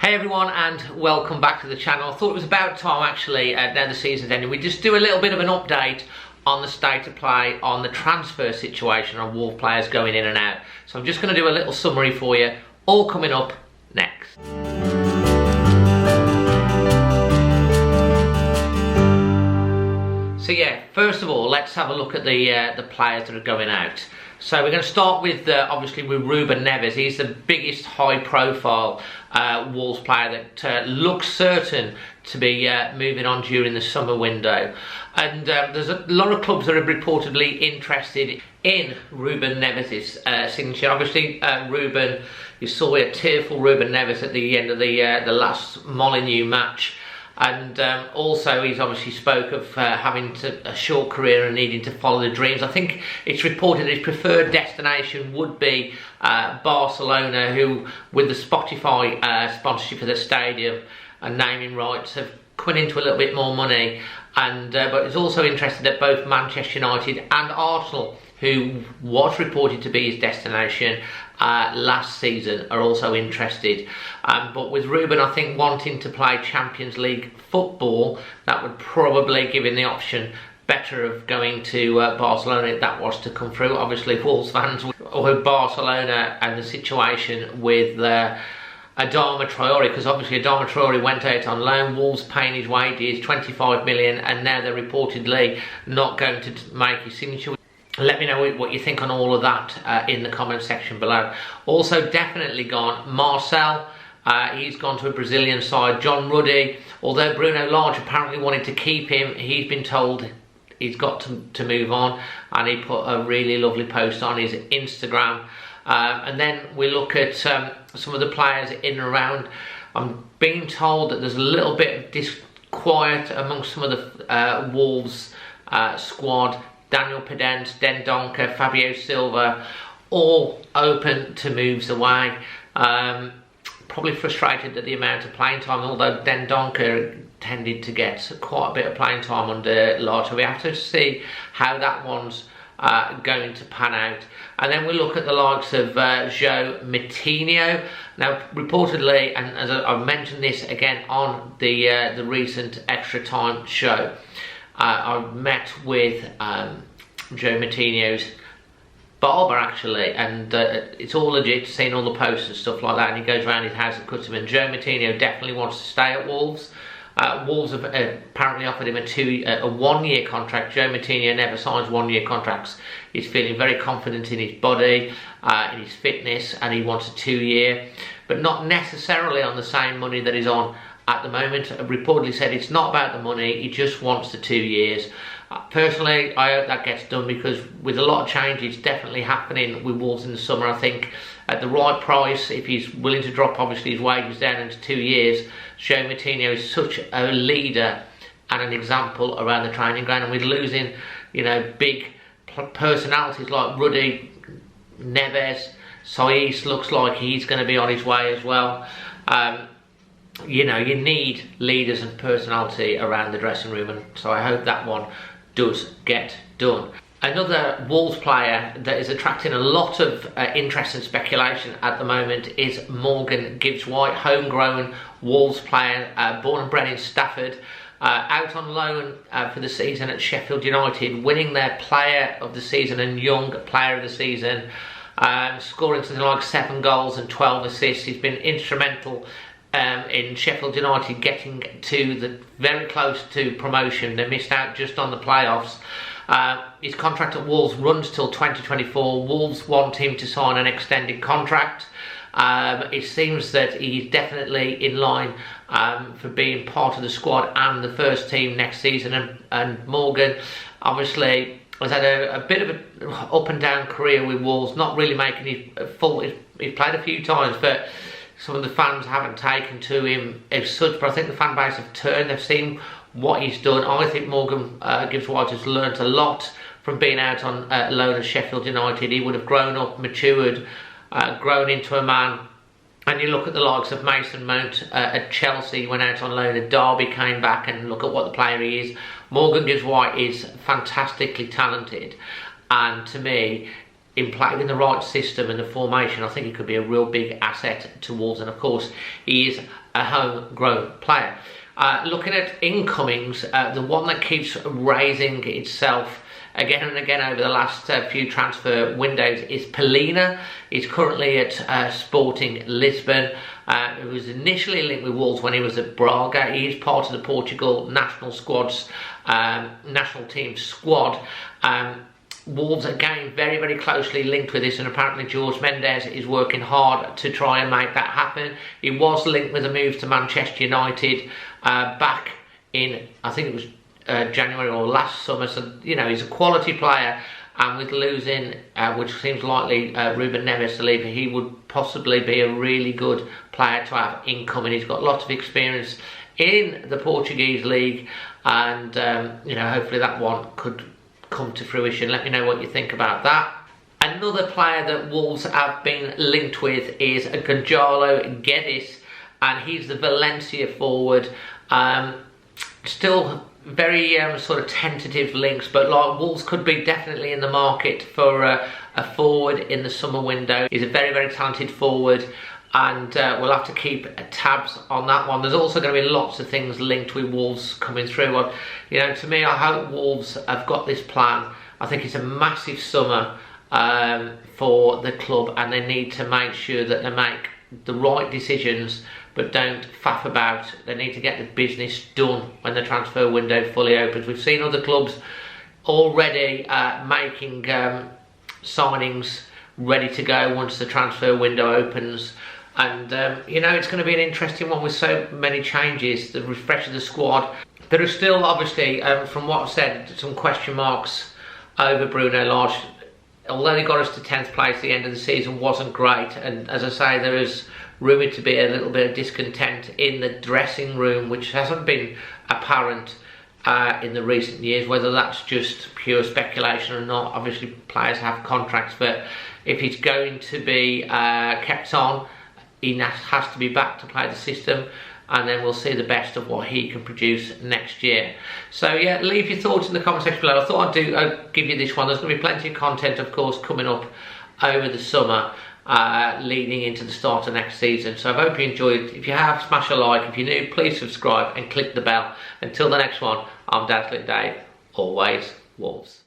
Hey everyone, and welcome back to the channel. I thought it was about time actually, now the season's ending, we just do a little bit of an update on the state of play, on the transfer situation, on Wolves players going in and out. So I'm just going to do a little summary for you, all coming up next. So yeah, first of all, let's have a look at the players that are going out. So we're going to start with, obviously, with Ruben Neves. He's the biggest high-profile Wolves player that looks certain to be moving on during the summer window. And there's a lot of clubs that are reportedly interested in Ruben Neves' signature. Obviously, Ruben, you saw a tearful Ruben Neves at the end of the last Molyneux match. And also he's obviously spoke of having a short career and needing to follow the dreams. I think it's reported his preferred destination would be Barcelona, who with the Spotify sponsorship of the stadium and naming rights have come into a little bit more money. And but he's also interested at both Manchester United and Arsenal, who was reported to be his destination last season, are also interested. But with Ruben, I think, wanting to play Champions League football, that would probably give him the option better of going to Barcelona if that was to come through. Obviously, Wolves fans with Barcelona and the situation with Adama Traore, because obviously Adama Traore went out on loan, Wolves paying his wages, 25 million, and now they're reportedly not going to make his signature. Let me know what you think on all of that in the comment section below. Also definitely gone, Marcel, he's gone to a Brazilian side. John Ruddy, although Bruno Lage apparently wanted to keep him, he's been told he's got to move on, and he put a really lovely post on his Instagram. And then we look at some of the players in and around. I'm being told that there's a little bit of disquiet amongst some of the Wolves squad. Daniel Pedence, Dendoncker, Fabio Silva, all open to moves away. Probably frustrated at the amount of playing time, although Dendoncker tended to get quite a bit of playing time under Lage. So we have to see how that one's going to pan out. And then we look at the likes of Joao Moutinho. Now, reportedly, and as I've mentioned this again on the recent Extra Time show, I've met with Joao Moutinho's barber actually, and it's all legit, seeing all the posts and stuff like that, and he goes around his house and cuts him, and Joao Moutinho definitely wants to stay at Wolves. Wolves have apparently offered him a one-year contract. Joao Moutinho never signs one-year contracts. He's feeling very confident in his body, in his fitness, and he wants a 2-year, but not necessarily on the same money that he's on at the moment. Reportedly said it's not about the money, he just wants the 2 years. Personally, I hope that gets done, because with a lot of changes definitely happening with Wolves in the summer, I think at the right price, if he's willing to drop obviously his wages down into 2 years, Joao Moutinho is such a leader and an example around the training ground, and with losing, you know, big personalities like Ruddy, Neves, Saiss looks like he's going to be on his way as well. You know, you need leaders and personality around the dressing room, and so I hope that one does get done. Another Wolves player that is attracting a lot of interest and speculation at the moment is Morgan Gibbs-White, homegrown Wolves player, born and bred in Stafford, out on loan for the season at Sheffield United, winning their player of the season and young player of the season, scoring something like 7 goals and 12 assists. He's been instrumental in Sheffield United getting to very close to promotion. They missed out just on the playoffs. His contract at Wolves runs till 2024. Wolves want him to sign an extended contract. It seems that he's definitely in line for being part of the squad and the first team next season. And Morgan obviously has had a bit of an up and down career with Wolves, not really making his full. He's played a few times, but some of the fans haven't taken to him as such. But I think the fan base have turned. They've seen what he's done. I think Morgan Gibbs-White has learnt a lot from being out on loan at Sheffield United. He would have grown up, matured, grown into a man. And you look at the likes of Mason Mount at Chelsea, went out on loan at Derby, came back, and look at what the player he is. Morgan Gibbs-White is fantastically talented, and to me, in the right system and the formation, I think he could be a real big asset to Wolves, and of course he is a homegrown player. Looking at incomings, the one that keeps raising itself again and again over the last few transfer windows is Palhina. He's currently at Sporting Lisbon. He was initially linked with Wolves when he was at Braga. He is part of the Portugal national team squad. Wolves are getting very, very closely linked with this, and apparently Jorge Mendes is working hard to try and make that happen. He was linked with a move to Manchester United back in, I think it was January or last summer. So, you know, he's a quality player, and with losing, which seems likely, Ruben Neves to leave, he would possibly be a really good player to have incoming. He's got lots of experience in the Portuguese league, and you know, hopefully that one could come to fruition. Let me know what you think about that. Another player that Wolves have been linked with is Joao Geddes, and he's the Valencia forward. Still very sort of tentative links, but like Wolves could be definitely in the market for a forward in the summer window. He's a very, very talented forward, and we'll have to keep tabs on that one. There's also going to be lots of things linked with Wolves coming through. You know, to me, I hope Wolves have got this plan. I think it's a massive summer for the club, and they need to make sure that they make the right decisions, but don't faff about. They need to get the business done when the transfer window fully opens. We've seen other clubs already making signings ready to go once the transfer window opens. And you know, it's going to be an interesting one with so many changes, the refresh of the squad. There are still, obviously, from what I've said, some question marks over Bruno Lage. Although he got us to 10th place at the end of the season, wasn't great. And as I say, there is rumoured to be a little bit of discontent in the dressing room, which hasn't been apparent in the recent years. Whether that's just pure speculation or not, obviously players have contracts, but if he's going to be kept on, he has to be back to play the system, and then we'll see the best of what he can produce next year. So yeah, leave your thoughts in the comment section below. I thought I'd give you this one. There's going to be plenty of content, of course, coming up over the summer, leading into the start of next season. So I hope you enjoyed. If you have, smash a like. If you're new, please subscribe and click the bell. Until the next one, I'm Dazzling Dave. Always Wolves.